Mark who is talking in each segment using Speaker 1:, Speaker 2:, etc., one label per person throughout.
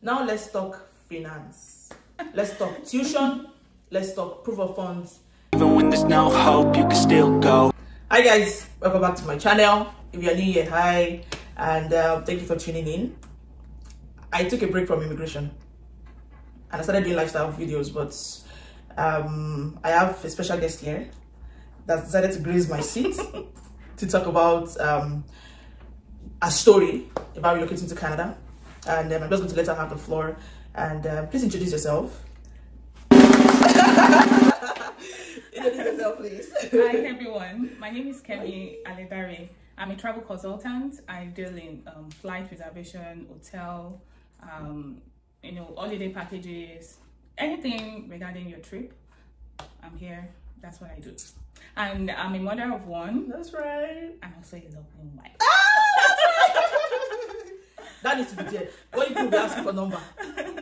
Speaker 1: Now let's talk finance. Let's talk tuition. Let's talk proof of funds.
Speaker 2: Even when there's no hope, you can still go.
Speaker 1: Hi guys, welcome back to my channel. If you're new here, hi, and thank you for tuning in. I took a break from immigration and I started doing lifestyle videos, but I have a special guest here that decided to grace my seat to talk about a story about relocating to Canada. And I'm just going to let her have the floor. And please introduce yourself. Introduce yourself, please.
Speaker 3: Hi everyone, my name is Kemi. I'm a travel consultant. I deal in flight reservation, hotel, holiday packages, anything regarding your trip. I'm here. That's what I do. And I'm a mother of one.
Speaker 1: That's right.
Speaker 3: And also a lovely wife.
Speaker 1: That needs to be there. When you be asking for number,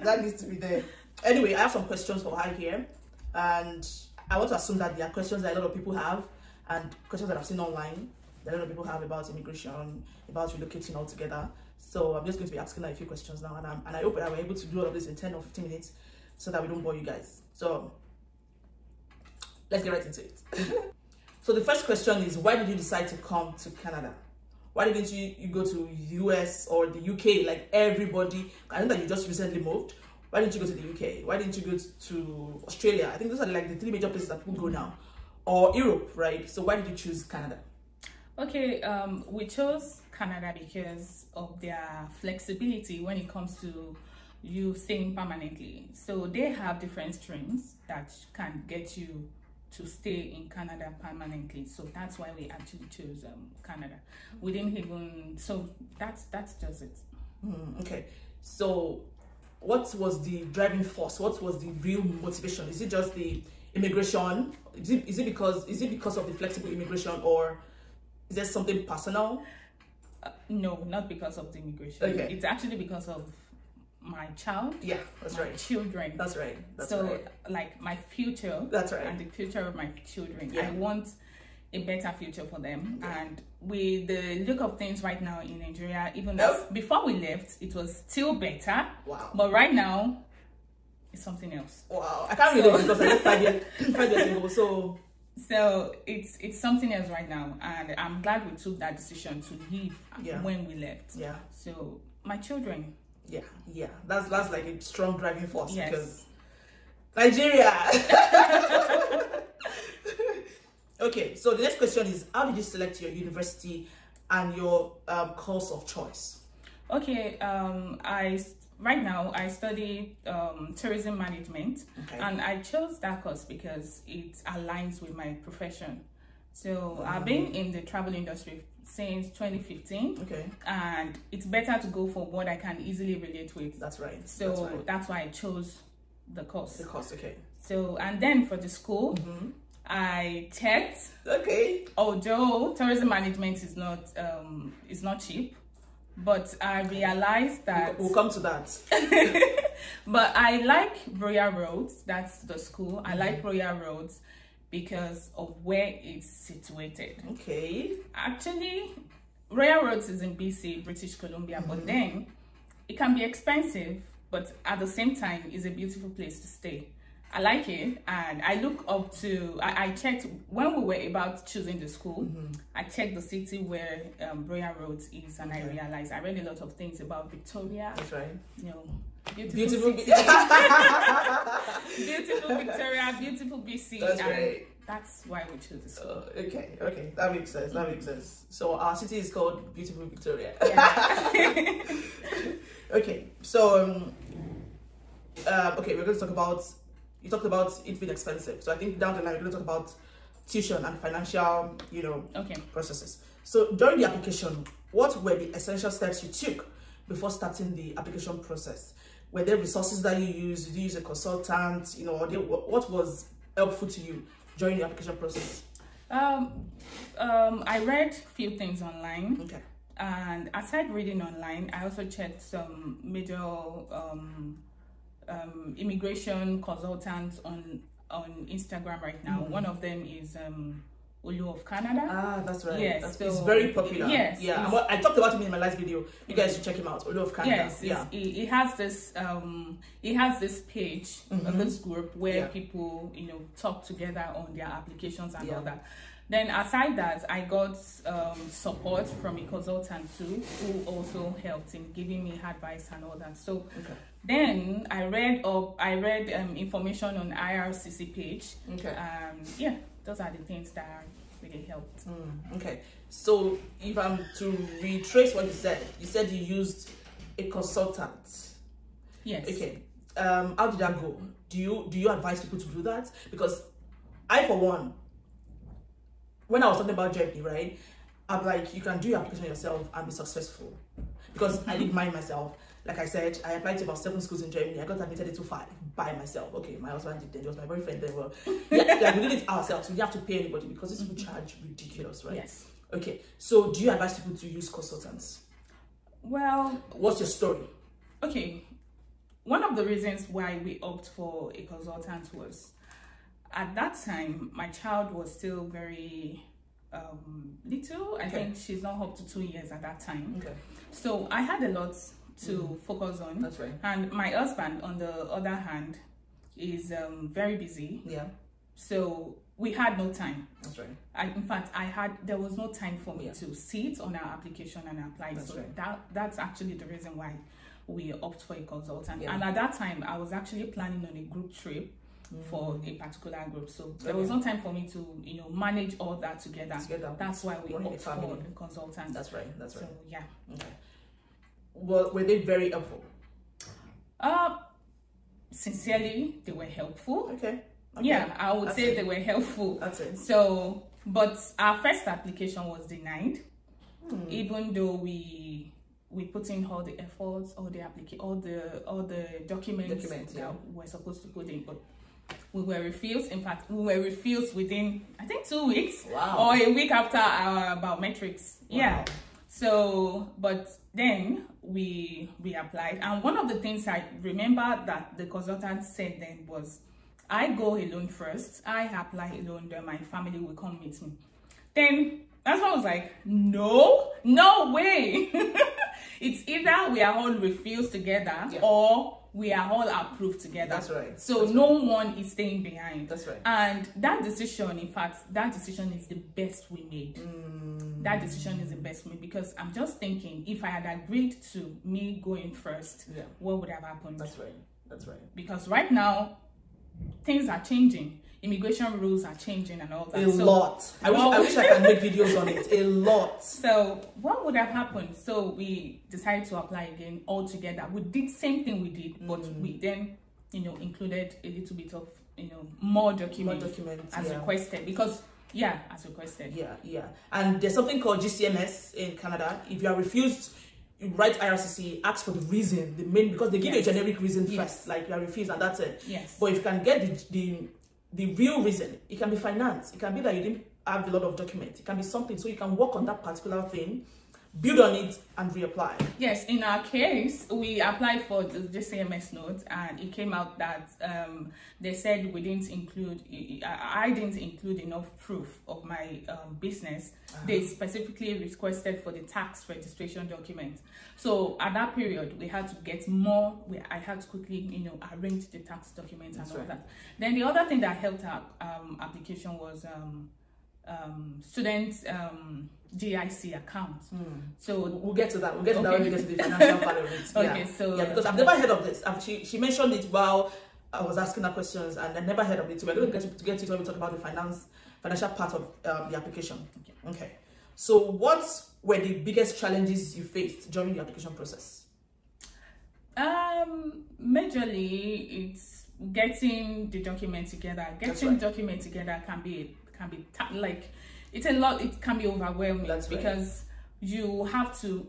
Speaker 1: that needs to be there. Anyway, I have some questions for her here, and I want to assume that there are questions that a lot of people have, and questions that I've seen online that a lot of people have about immigration, about relocating altogether. So I'm just going to be asking her a few questions now, and I hope that we're able to do all of this in 10 or 15 minutes so that we don't bore you guys. So let's get right into it. So the first question is, why did you decide to come to Canada? Why didn't you go to US or the UK like everybody? I know that you just recently moved. Why didn't you go to the UK? Why didn't you go to Australia? I think those are like the three major places that people go now. Or Europe, right? So why did you choose Canada?
Speaker 3: Okay, we chose Canada because of their flexibility when it comes to you staying permanently. So they have different streams that can get you to stay in Canada permanently. So that's why we actually chose Canada. We didn't even, so that's just it.
Speaker 1: Okay, so what was the driving force? What was the real motivation? Is it just the immigration? Is it because of the flexible immigration, or is there something personal?
Speaker 3: No, not because of the immigration. Okay. It's actually because of my child.
Speaker 1: Yeah, that's right.
Speaker 3: Children.
Speaker 1: That's right.
Speaker 3: So like my future.
Speaker 1: That's right.
Speaker 3: And the future of my children.
Speaker 1: Yeah.
Speaker 3: I want a better future for them. Yeah. And with the look of things right now in Nigeria, even before we left, it was still better.
Speaker 1: Wow.
Speaker 3: But right now, it's something else.
Speaker 1: Wow. I can't relate because I left 5 years ago.
Speaker 3: So it's something else right now, and I'm glad we took that decision to leave when we left.
Speaker 1: Yeah.
Speaker 3: So my children.
Speaker 1: Yeah. That's like a strong driving force.
Speaker 3: Yes.
Speaker 1: Because Nigeria. Okay, so the next question is, how did you select your university and your course of choice?
Speaker 3: Okay, right now I study tourism management, and I chose that course because it aligns with my profession. So I've been in the travel industry since 2015. Okay. And it's better to go for what I can easily relate with.
Speaker 1: That's right.
Speaker 3: So that's why I chose the course.
Speaker 1: The course, okay.
Speaker 3: So, and then for the school, I checked.
Speaker 1: Okay.
Speaker 3: Although tourism management is not cheap, but I realized that
Speaker 1: we'll come to that.
Speaker 3: But I like Royal Roads. That's the school. I like Royal Roads because of where it's situated. Okay. Actually, Royal Roads is in BC, British Columbia, but then it can be expensive, but at the same time, it's a beautiful place to stay. I like it, and I look up to, I checked, when we were about choosing the school, I checked the city where Royal Roads is, and I realized, I read a lot of things about Victoria.
Speaker 1: That's right.
Speaker 3: Beautiful city. Beautiful Victoria, beautiful BC.
Speaker 1: That's right.
Speaker 3: That's why we chose the school.
Speaker 1: Okay, that makes sense. So our city is called Beautiful Victoria.
Speaker 3: Yeah.
Speaker 1: Okay, so okay, we're going to talk about, you talked about it being expensive. So I think down the line we're going to talk about tuition and financial, processes. So during the application, what were the essential steps you took before starting the application process? Were there resources that you used? Did you use a consultant? What was helpful to you during the application process?
Speaker 3: I read a few things online.
Speaker 1: Okay.
Speaker 3: And aside reading online, I also checked some major immigration consultants on Instagram right now. One of them is Olu of Canada.
Speaker 1: Ah, that's right.
Speaker 3: Yes,
Speaker 1: it's very popular.
Speaker 3: Yes,
Speaker 1: yeah. I talked about him in my last video. You guys should check him out. Olu of Canada.
Speaker 3: Yes, he has this page, this group where people talk together on their applications and all that. Then aside that, I got support from a consultant too, who also helped in giving me advice and all that. So then I read information on IRCC page. Yeah, those are the things that really helped.
Speaker 1: Okay, so if I'm to retrace what you said you used a consultant.
Speaker 3: Yes.
Speaker 1: Okay. How did that go? Do you advise people to do that? Because I, for one, when I was talking about Germany, right, I'm like, you can do your application yourself and be successful. Because I did mine myself. Like I said, I applied to about 7 schools in Germany. I got admitted into 5 by myself. Okay, my husband did it. It was my boyfriend there. Well, yeah, we did it ourselves. We didn't have to pay anybody because this would charge ridiculous, right?
Speaker 3: Yes.
Speaker 1: Okay, so do you advise people to use consultants?
Speaker 3: Well,
Speaker 1: what's your story?
Speaker 3: Okay, one of the reasons why we opt for a consultant was, at that time, my child was still very little. I think she's not up to 2 years at that time. Okay. So I had a lot to focus on.
Speaker 1: That's right.
Speaker 3: And my husband, on the other hand, is very busy.
Speaker 1: Yeah.
Speaker 3: So we had no time.
Speaker 1: That's right.
Speaker 3: In fact, there was no time for me to sit on our application and apply.
Speaker 1: That's right.
Speaker 3: That's actually the reason why we opt for a consultant. And at that time, I was actually planning on a group trip for a particular group, so there was no time for me to manage all that together. That's why we opt for a consultant.
Speaker 1: That's right.
Speaker 3: So yeah.
Speaker 1: Okay. Well, were they very helpful?
Speaker 3: Sincerely, they were helpful.
Speaker 1: Okay.
Speaker 3: Yeah, I would say they were helpful.
Speaker 1: That's it.
Speaker 3: So, but our first application was denied, even though we put in all the efforts, all the documents that we're supposed to put in, but we were refused. In fact, we were refused within, I think, 2 weeks.
Speaker 1: Wow.
Speaker 3: Or a week after our biometrics. Wow. Yeah. So, but then we applied, and one of the things I remember that the consultant said then was, I go alone first, I apply alone, then my family will come meet me. Then that's why I was like, no way. It's either we are all refused together or we are all approved together.
Speaker 1: That's right.
Speaker 3: So no one is staying behind.
Speaker 1: That's right.
Speaker 3: And that decision, in fact, that decision is the best we made. That decision is the best we made, because I'm just thinking, if I had agreed to me going first, what would have happened?
Speaker 1: That's right. That's right.
Speaker 3: Because right now, things are changing. Immigration rules are changing and all that.
Speaker 1: A lot. I wish I can make videos on it. A lot.
Speaker 3: So what would have happened? So we decided to apply again all together. We did same thing we did, but we then included a little bit of more documents as requested, because as requested. Yeah.
Speaker 1: And there's something called GCMS in Canada. If you are refused, you write IRCC, ask for the reason, the main, because they give you a generic reason first, like you are refused and that's it.
Speaker 3: Yes.
Speaker 1: But if you can get the real reason, it can be finance, it can be that you didn't have a lot of documents, it can be something, so you can work on that particular thing, build on it and reapply. Yes,
Speaker 3: in our case, we applied for the GCMS note, and it came out that they said I didn't include enough proof of my business. They specifically requested for the tax registration document. So at that period, we had to get more. I had to quickly, arrange the tax documents and all that. Then the other thing that helped our application was students' GIC account.
Speaker 1: So we'll get to that. We'll get to that when we get to the financial part of it.
Speaker 3: Okay, so
Speaker 1: because I've never heard of this. She mentioned it while I was asking her questions, and I never heard of it. So we're going to get to it when we talk about the financial part of the application. Okay. So what were the biggest challenges you faced during the application process?
Speaker 3: Majorly, it's getting the document together. Getting document together can be like, it's a lot. It can be overwhelming because you have to,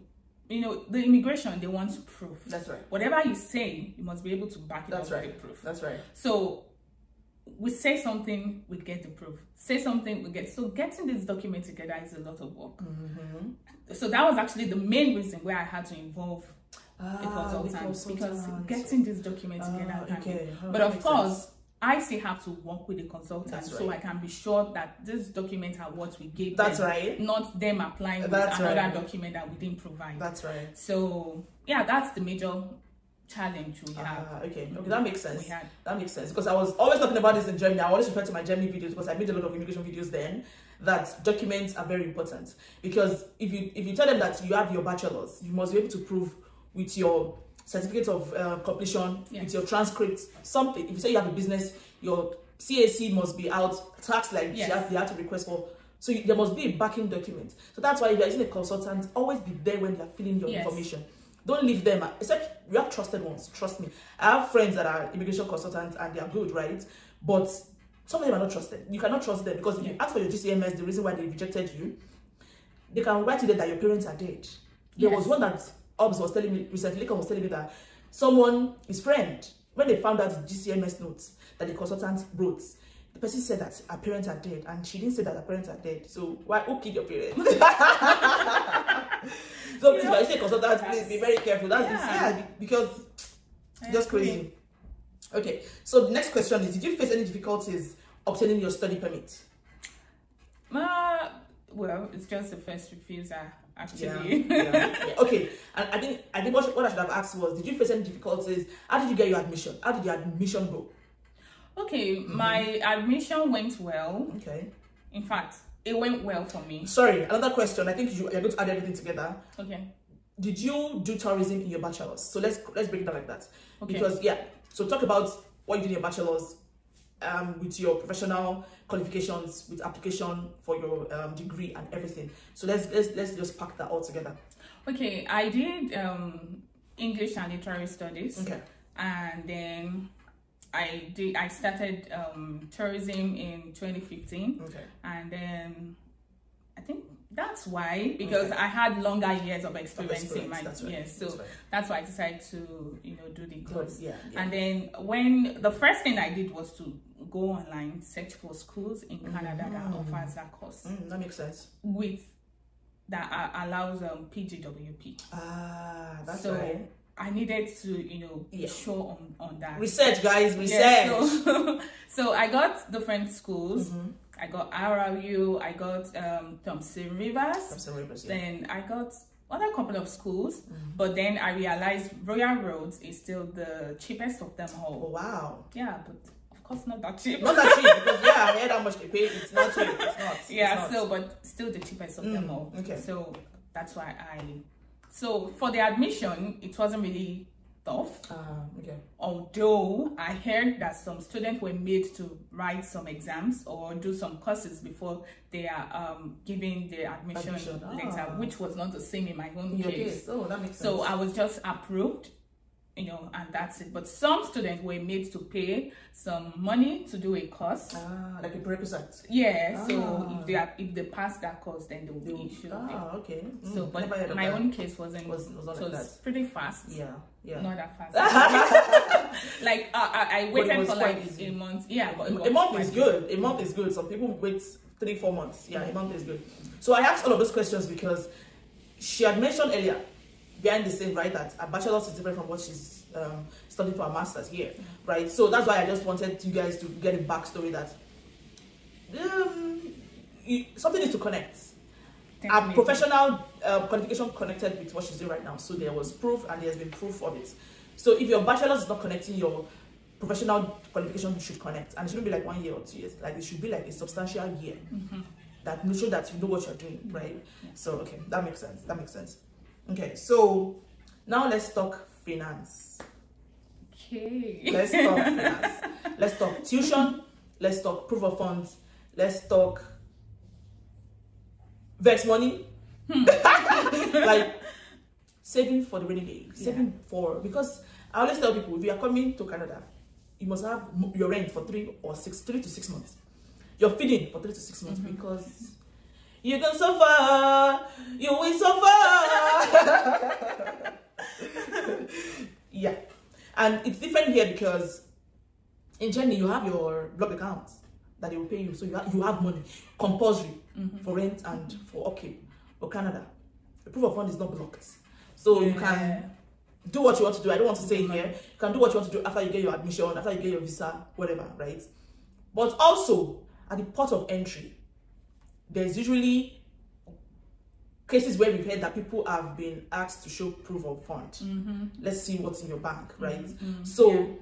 Speaker 3: the immigration, they want proof.
Speaker 1: That's right.
Speaker 3: Whatever you say, you must be able to back it up with proof.
Speaker 1: That's right.
Speaker 3: So we say something, we get the proof. Say something, we get. So getting this document together is a lot of work. So that was actually the main reason where I had to involve a consultant, because getting this document together. But of course, I still have to work with the consultant, so I can be sure that these documents are what we gave them.
Speaker 1: That's right.
Speaker 3: Not them applying with another document that we didn't provide. That's right. So yeah, that's the major challenge we have.
Speaker 1: Okay, that makes sense. That makes sense, because I was always talking about this in Germany. I always refer to my Germany videos because I made a lot of immigration videos then. That documents are very important, because if you tell them that you have your bachelor's, you must be able to prove with your certificate of completion, with your transcripts, something. If you say you have a business, your CAC must be out, tax like they have to request for. So there must be a backing document. So that's why if you're using a consultant, always be there when they're filling your information. Don't leave them, except you have trusted ones. Trust me. I have friends that are immigration consultants and they are good, right? But some of them are not trusted. You cannot trust them, because if you ask for your GCMS, the reason why they rejected you, they can write to them that your parents are dead. There was one that Obs was telling me recently, was telling me that someone, his friend, when they found out the GCMS notes that the consultant wrote, the person said that her parents are dead, and she didn't say that her parents are dead. So who killed your parents? So please, if I say consultant, please be very careful. That's because it's just crazy. Okay, so the next question is: did you face any difficulties obtaining your study permit?
Speaker 3: Well, it's just the first refusal, actually.
Speaker 1: Okay, and I think what I should have asked was: did you face any difficulties? How did you get your admission? How did your admission go?
Speaker 3: Okay, my admission went well. Okay. In fact, it went well for me.
Speaker 1: Sorry, another question. I think you're going to add everything together.
Speaker 3: Okay.
Speaker 1: Did you do tourism in your bachelor's? So let's break it down like that. Okay. Because so talk about what you did in your bachelor's, with your professional qualifications, with application for your degree and everything. So let's just pack that all together. Okay,
Speaker 3: I did English and literary studies. Okay. And then I started tourism in 2015. Okay. And then I think that's why, because I had longer years of experience in my so that's why I decided to do the course. And then when the first thing I did was to go online, search for schools in Canada that offers that course.
Speaker 1: That makes sense.
Speaker 3: That allows PGWP.
Speaker 1: That's right.
Speaker 3: I needed to, be sure on that.
Speaker 1: Research, guys, research.
Speaker 3: So I got different schools. I got RRU, I got Thompson Rivers. Then I got other couple of schools. But then I realized Royal Roads is still the cheapest of them all.
Speaker 1: Oh, wow.
Speaker 3: Yeah, but of course not that cheap.
Speaker 1: Not that cheap, because I heard how much they pay. It's not cheap. It's not.
Speaker 3: But still the cheapest of them all. Okay. So that's why So for the admission, it wasn't really tough. Okay. Although I heard that some students were made to write some exams or do some courses before they are giving the admission letter, which was not the same in my own case.
Speaker 1: Oh, that makes sense.
Speaker 3: So I was just approved, and that's it. But some students were made to pay some money to do a course,
Speaker 1: like a prerequisite.
Speaker 3: Yeah. So if they pass that course, then they will be issued.
Speaker 1: Okay.
Speaker 3: So, but my own case wasn't. Was pretty fast.
Speaker 1: Yeah.
Speaker 3: Not that fast. Like I waited for like a month. Yeah, but
Speaker 1: a month is good. A month is good. Some people wait 3-4 months. Yeah, a month is good. So I asked all of those questions because she had mentioned earlier, behind the scenes, right, that a bachelor's is different from what she's studying for a master's here, right? So that's why I just wanted you guys to get a backstory that something needs to connect. A professional qualification connected with what she's doing right now. So there was proof, and there's been proof of it. So if your bachelor's is not connecting, your professional qualification should connect, and it shouldn't be like 1 year or 2 years. Like it should be like a substantial year that show that you know what you're doing, right? So okay, that makes sense. Okay, so now let's talk finance.
Speaker 3: Okay.
Speaker 1: Let's talk finance. Let's talk tuition. Let's talk proof of funds. Let's talk vex money. Like saving for the rainy day. Saving because I always tell people, if you are coming to Canada, you must have your rent for 3 to 6 months. Your feeding for 3 to 6 months, because you can suffer, you will suffer. Yeah, and it's different here because in Germany you have your block accounts that they will pay you, so you have money compulsory for rent and for upkeep. But Canada, the proof of fund is not blocked, so you can do what you want to do. I don't want to say here. You can do what you want to do after you get your admission, after you get your visa, whatever, right? But also, at the port of entry, there's usually cases where we've heard that people have been asked to show proof of fund. Let's see what's in your bank, right? So,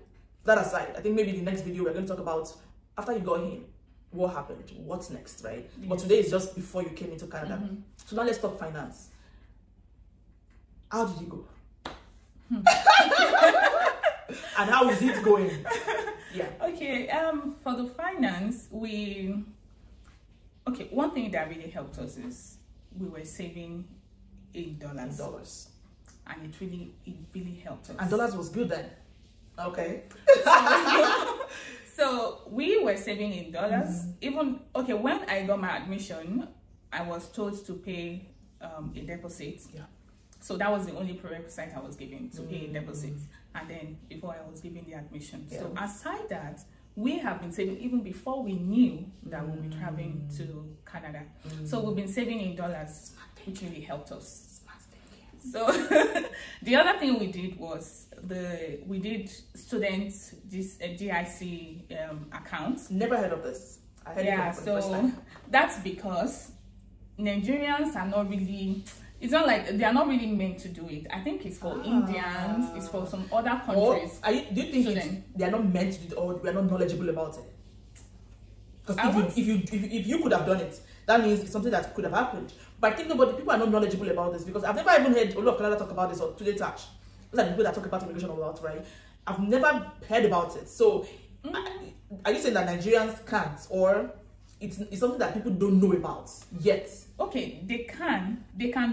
Speaker 1: that aside, I think maybe the next video we're going to talk about after you got in, what happened, what's next, right? But today is just before you came into Canada. So now let's talk finance. How did you go? And how is it going? Yeah.
Speaker 3: Okay. For the finance, one thing that really helped us is we were saving in dollars. And it really helped us.
Speaker 1: And dollars was good then. Okay.
Speaker 3: So we were saving in dollars. Even when I got my admission, I was told to pay a deposit.
Speaker 1: Yeah.
Speaker 3: So that was the only prerequisite I was given, to pay a deposit, and then before I was given the admission. Yeah. So aside that, we have been saving even before we knew that we'll be traveling to Canada. So we've been saving in dollars, which really helped us. So the other thing we did was we did students GIC accounts.
Speaker 1: Never heard of this. I heard it for the first time.
Speaker 3: That's because Nigerians are not really. It's not like they are not really meant to do it. I think it's for Indians. It's for some other countries.
Speaker 1: Do you think they are not meant to do it, or we are not knowledgeable about it? Because if you could have done it, that means it's something that could have happened. But I think people are not knowledgeable about this, because I've never even heard all of Canada talk about this or Today Touch. Those are the people that talk about immigration a lot, right? I've never heard about it. So, are you saying that Nigerians can't, or it's something that people don't know about yet?
Speaker 3: Okay, they can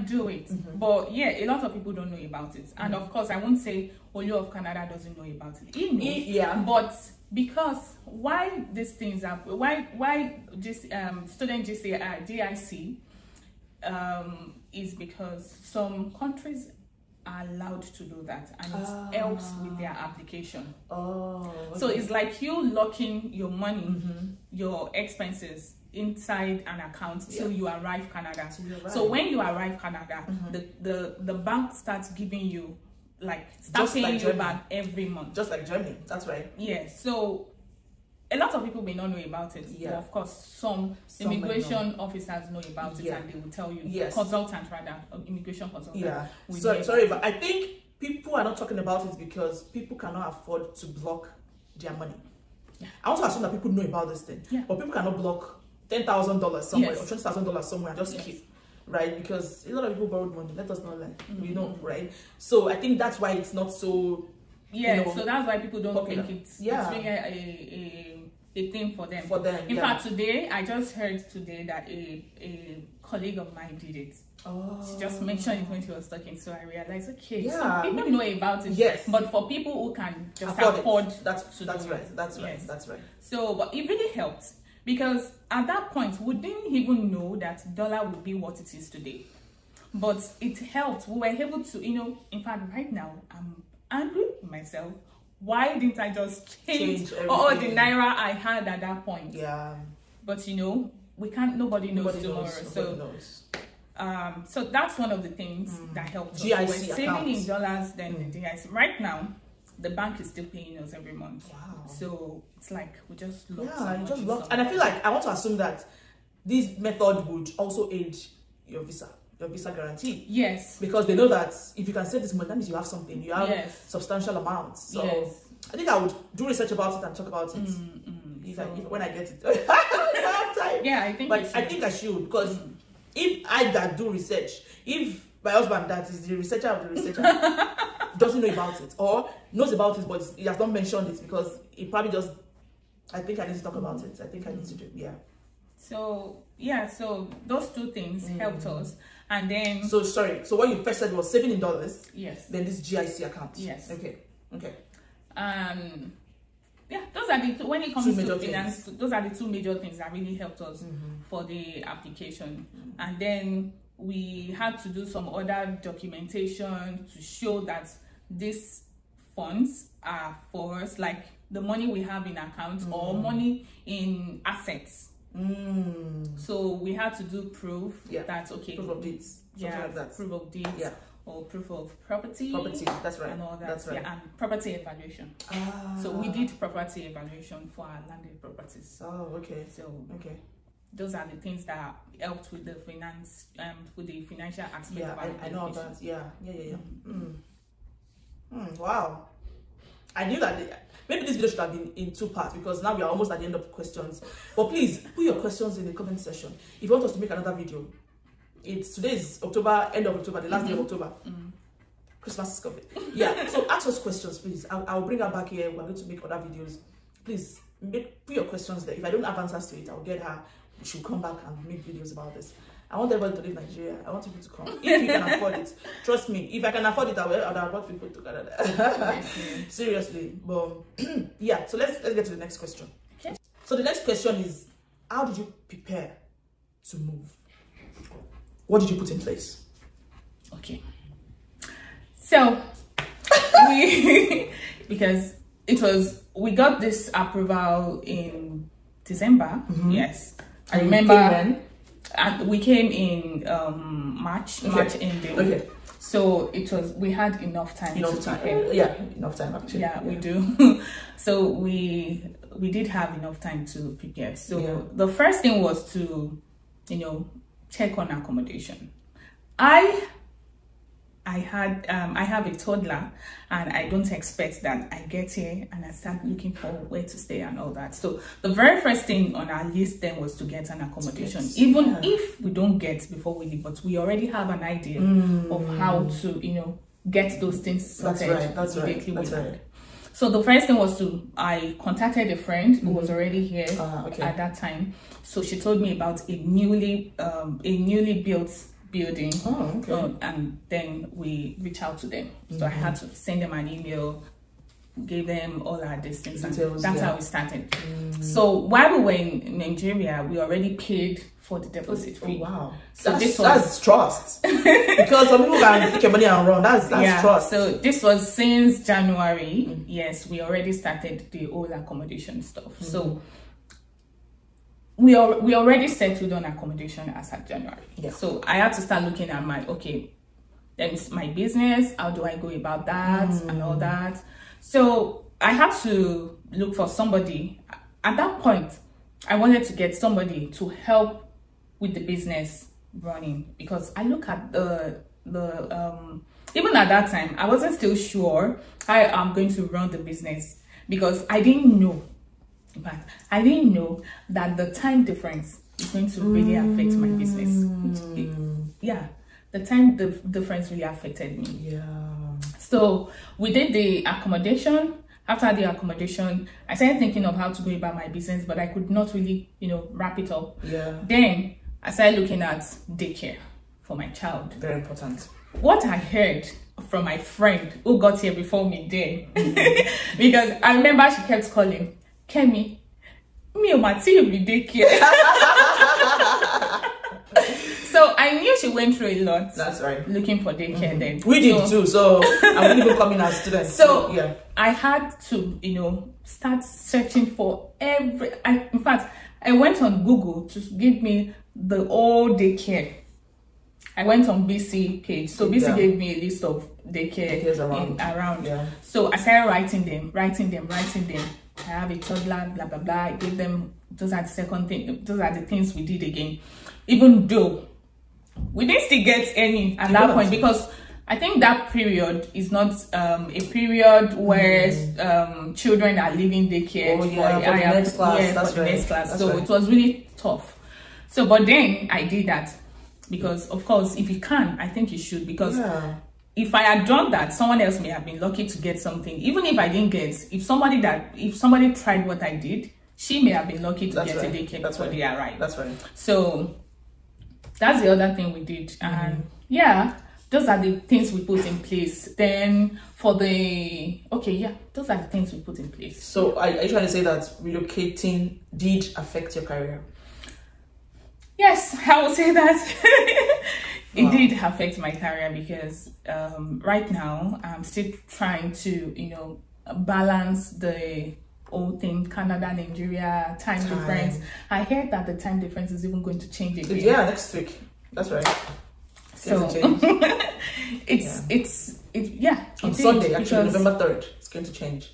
Speaker 3: do it, but yeah, a lot of people don't know about it. And of course, I won't say Olu of Canada doesn't know about it. He knows, but because why these things are why this student GIC is because some countries are allowed to do that, and it helps with their application. Okay. So it's like you locking your money, your expenses inside an account till you arrive Canada. So when you arrive Canada, the bank starts giving you paying you back every month.
Speaker 1: Just like Germany, that's right.
Speaker 3: Yeah. So a lot of people may not know about it. Yeah. But of course, some immigration officers know about it, and they will tell you. Yes. Consultants, rather, immigration consultants.
Speaker 1: Yeah. Sorry, but I think people are not talking about it because people cannot afford to block their money. Yeah. I also assume that people know about this thing, but people cannot block $10,000 somewhere or $20,000 somewhere and just keep, right? Because a lot of people borrowed money. Let us not lie. We know, right? So I think that's why it's not so. Yeah. So that's why people don't popular. Think it's really a thing for them. In fact, today I just heard that a colleague of mine did it. She just mentioned it when she was talking, so I realized, so people know about it. Yes. But for people who can just afford that's right. That's right.
Speaker 3: So, but it really helped. Because at that point, we didn't even know that dollar would be what it is today. But it helped. We were able to, in fact, right now, I'm angry with myself. Why didn't I just change all the Naira I had at that point? Yeah. But, we can't, nobody knows tomorrow. So that's one of the things that helped us.
Speaker 1: GIC
Speaker 3: we're saving in dollars, then the GIC. Right now, the bank is still paying us every month. Wow. So it's like we just locked.
Speaker 1: Yeah, just locked. And I feel like I want to assume that this method would also aid your visa guarantee. Yes. Because they know that if you can save this money, that means you have something. You have substantial amounts. So I think I would do research about it and talk about it when I get it. I have time.
Speaker 3: Yeah, I think.
Speaker 1: But I think I should, because if I that do research, if my husband that is the researcher of the researcher doesn't know about it, or knows about it but he has not mentioned it, because he probably just, I think I need to talk about it. I think I need to do
Speaker 3: So those two things helped us. And then
Speaker 1: so what you first said was saving in dollars.
Speaker 3: Yes.
Speaker 1: Then this GIC account.
Speaker 3: Yes.
Speaker 1: Okay.
Speaker 3: Those are the when it comes to finance, those are the two major things that really helped us for the application. And then we had to do some other documentation to show that these funds are for us, like the money we have in accounts or money in assets. So we had to do proof that proof
Speaker 1: of deeds, like that.
Speaker 3: Proof of deeds. or proof of property.
Speaker 1: That's right.
Speaker 3: And all that.
Speaker 1: That's right.
Speaker 3: Yeah, and property evaluation. So we did property evaluation for our landed properties.
Speaker 1: Oh, okay.
Speaker 3: So
Speaker 1: those
Speaker 3: are the things that helped with the finance, with the financial aspect of our
Speaker 1: I know that. Yeah. Wow. I knew that. Maybe this video should have been in 2 parts because now we are almost at the end of questions. But please put your questions in the comment section. If you want us to make another video, today is October, end of October, the last day of October. Christmas is coming. Yeah. So ask us questions, please. I'll bring her back here. We're going to make other videos. Please put your questions there. If I don't have answers to it, I'll get her. She'll come back and make videos about this. I want everybody to leave Nigeria. I want people to come. If you can afford it, trust me. If I can afford it, I'll afford people to Canada. Seriously. But yeah, so let's get to the next question. Okay. So the next question is, how did you prepare to move? What did you put in place?
Speaker 3: Okay. So because we got this approval in December. Yes. I remember. And we came in March ending. Okay. So we had enough time. Enough time actually. Yeah, we do. So we did have enough time to prepare. So the first thing was to, check on accommodation. I have a toddler, and I don't expect that I get here and I start looking for where to stay and all that. So the very first thing on our list then was to get an accommodation, even if we don't get before we leave, but we already have an idea of how to, get those things sorted. That's right. So the first thing was I contacted a friend who was already here at that time. So she told me about a newly built building. And then we reach out to them. So I had to send them an email, gave them all our distance, and that's how we started. So while we were in Nigeria, we already paid for the deposit fee. Wow. So that's
Speaker 1: trust. Because some people can take your money and run. That's trust.
Speaker 3: So this was since January. Yes, we already started the whole accommodation stuff. So we already settled on accommodation as of January. So I had to start looking at then it's my business. How do I go about that and all that? So I had to look for somebody. At that point, I wanted to get somebody to help with the business running, because I look at even at that time, I wasn't still sure how I'm going to run the business, because I didn't know. In fact, I didn't know that the time difference is going to really affect my business. The time difference really affected me. So we did the accommodation. After the accommodation, I started thinking of how to go about my business, but I could not really, wrap it up. Then I started looking at daycare for my child.
Speaker 1: Very important.
Speaker 3: What I heard from my friend who got here before me then, because I remember she kept calling, Kemi, me or my team be daycare. So I knew she went through a lot.
Speaker 1: That's right.
Speaker 3: Looking for daycare then.
Speaker 1: We did too. So I wouldn't even come in as students.
Speaker 3: So I had to, start searching for in fact, I went on Google to give me the old daycare. I went on BC page. So BC gave me a list of daycares around. So I started writing them. I have a toddler, blah blah blah. I gave them. Those are the things we did again. Even though we didn't still get any at that point, because I think that period is not a period where children are leaving daycare
Speaker 1: for the next class.
Speaker 3: So it was really tough. So, but then I did that because, of course, if you can, I think you should, because if I had done that, someone else may have been lucky to get something. Even if I didn't get, if somebody tried what I did, she may have been lucky to get a daycare before they arrived.
Speaker 1: That's right.
Speaker 3: So that's the other thing we did. And those are the things we put in place. Then for those are the things we put in place.
Speaker 1: So are you trying to say that relocating did affect your career?
Speaker 3: Yes, I would say that. It did affect my career, because right now I'm still trying to, balance the whole thing, Canada, Nigeria, time difference. I heard that the time difference is even going to change again.
Speaker 1: Yeah, next week. That's right.
Speaker 3: So it's
Speaker 1: on Sunday, actually, November 3rd, it's going to change.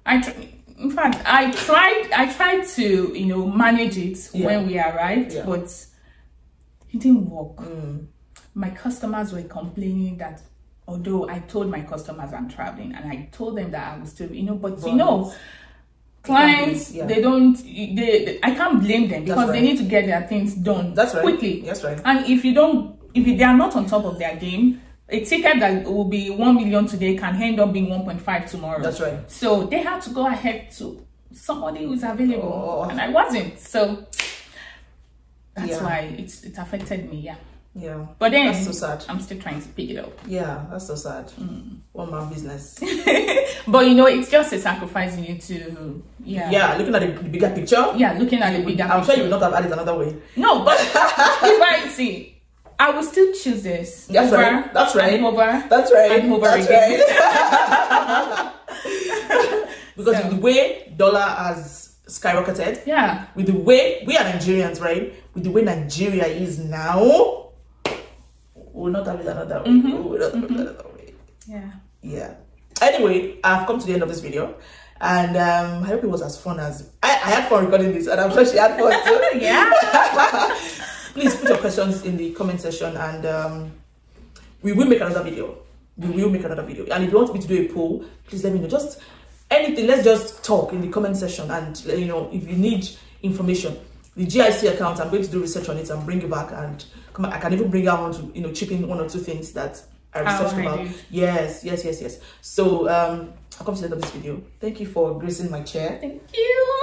Speaker 3: In fact, I tried to, you know, manage it when we arrived, but it didn't work. My customers were complaining that, although I told my customers I'm traveling, and I told them that I was still, you know, but you know, clients, I can't blame them because they need to get their things done quickly.
Speaker 1: That's right.
Speaker 3: And if they are not on top of their game, a ticket that will be 1 million today can end up being 1.5 tomorrow.
Speaker 1: That's right.
Speaker 3: So they had to go ahead to somebody who's available, and I wasn't. So that's why it affected me. Yeah. But then
Speaker 1: that's so sad.
Speaker 3: I'm still trying to pick it up.
Speaker 1: Yeah, that's so sad. One man business.
Speaker 3: But you know, it's just a sacrifice you need to.
Speaker 1: Looking at the bigger picture.
Speaker 3: Yeah, looking at the bigger picture.
Speaker 1: I'm sure you will not have added another way.
Speaker 3: No, but see, I will still choose this.
Speaker 1: That's right. That's right.
Speaker 3: And over.
Speaker 1: That's right.
Speaker 3: And over
Speaker 1: That's
Speaker 3: again.
Speaker 1: Right. Because with the way dollar has skyrocketed, with the way we are Nigerians, right? With the way Nigeria is now, we'll not have it another way. We'll not have it another way. Yeah. Anyway, I've come to the end of this video, and I hope it was as fun as I had fun recording this, and I'm sure she had fun too. Please put your questions in the comment section, and we will make another video. And if you want me to do a poll, please let me know. Just anything. Let's just talk in the comment section, and you know, if you need information, the GIC account, I'm going to do research on it and bring it back, and I can even bring out one to, you know, chip in 1 or 2 things that I researched about. Yes. So I'll come to the end of this video. Thank you for gracing my chair.
Speaker 3: Thank you.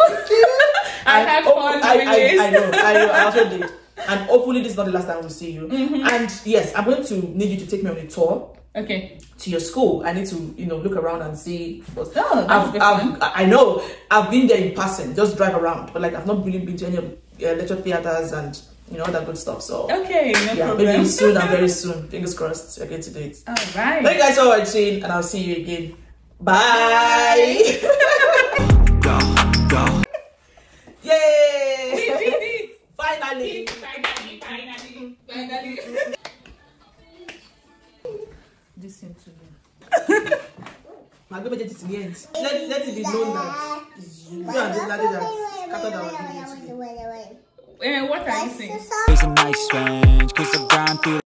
Speaker 3: I had fun doing this.
Speaker 1: I know, I also did. And hopefully this is not the last time we'll see you. And yes, I'm going to need you to take me on a tour.
Speaker 3: Okay.
Speaker 1: To your school. I need to, you know, look around and see.
Speaker 3: I
Speaker 1: know I've been there in person, just drive around, but like I've not really been to any of lecture theaters and, you know, all that good stuff. So
Speaker 3: okay, no problem.
Speaker 1: Maybe soon and very soon. Fingers crossed, we're going to do it.
Speaker 3: All right.
Speaker 1: Thank you guys for watching, and I'll see you again. Bye.
Speaker 2: Go.
Speaker 1: Yay!
Speaker 3: We did it.
Speaker 1: Finally.
Speaker 3: Listen to me.
Speaker 1: Let it be known that it's you and the lady that scattered our video today.
Speaker 3: What are you saying?
Speaker 2: It's a nice range, 'cause I've gone through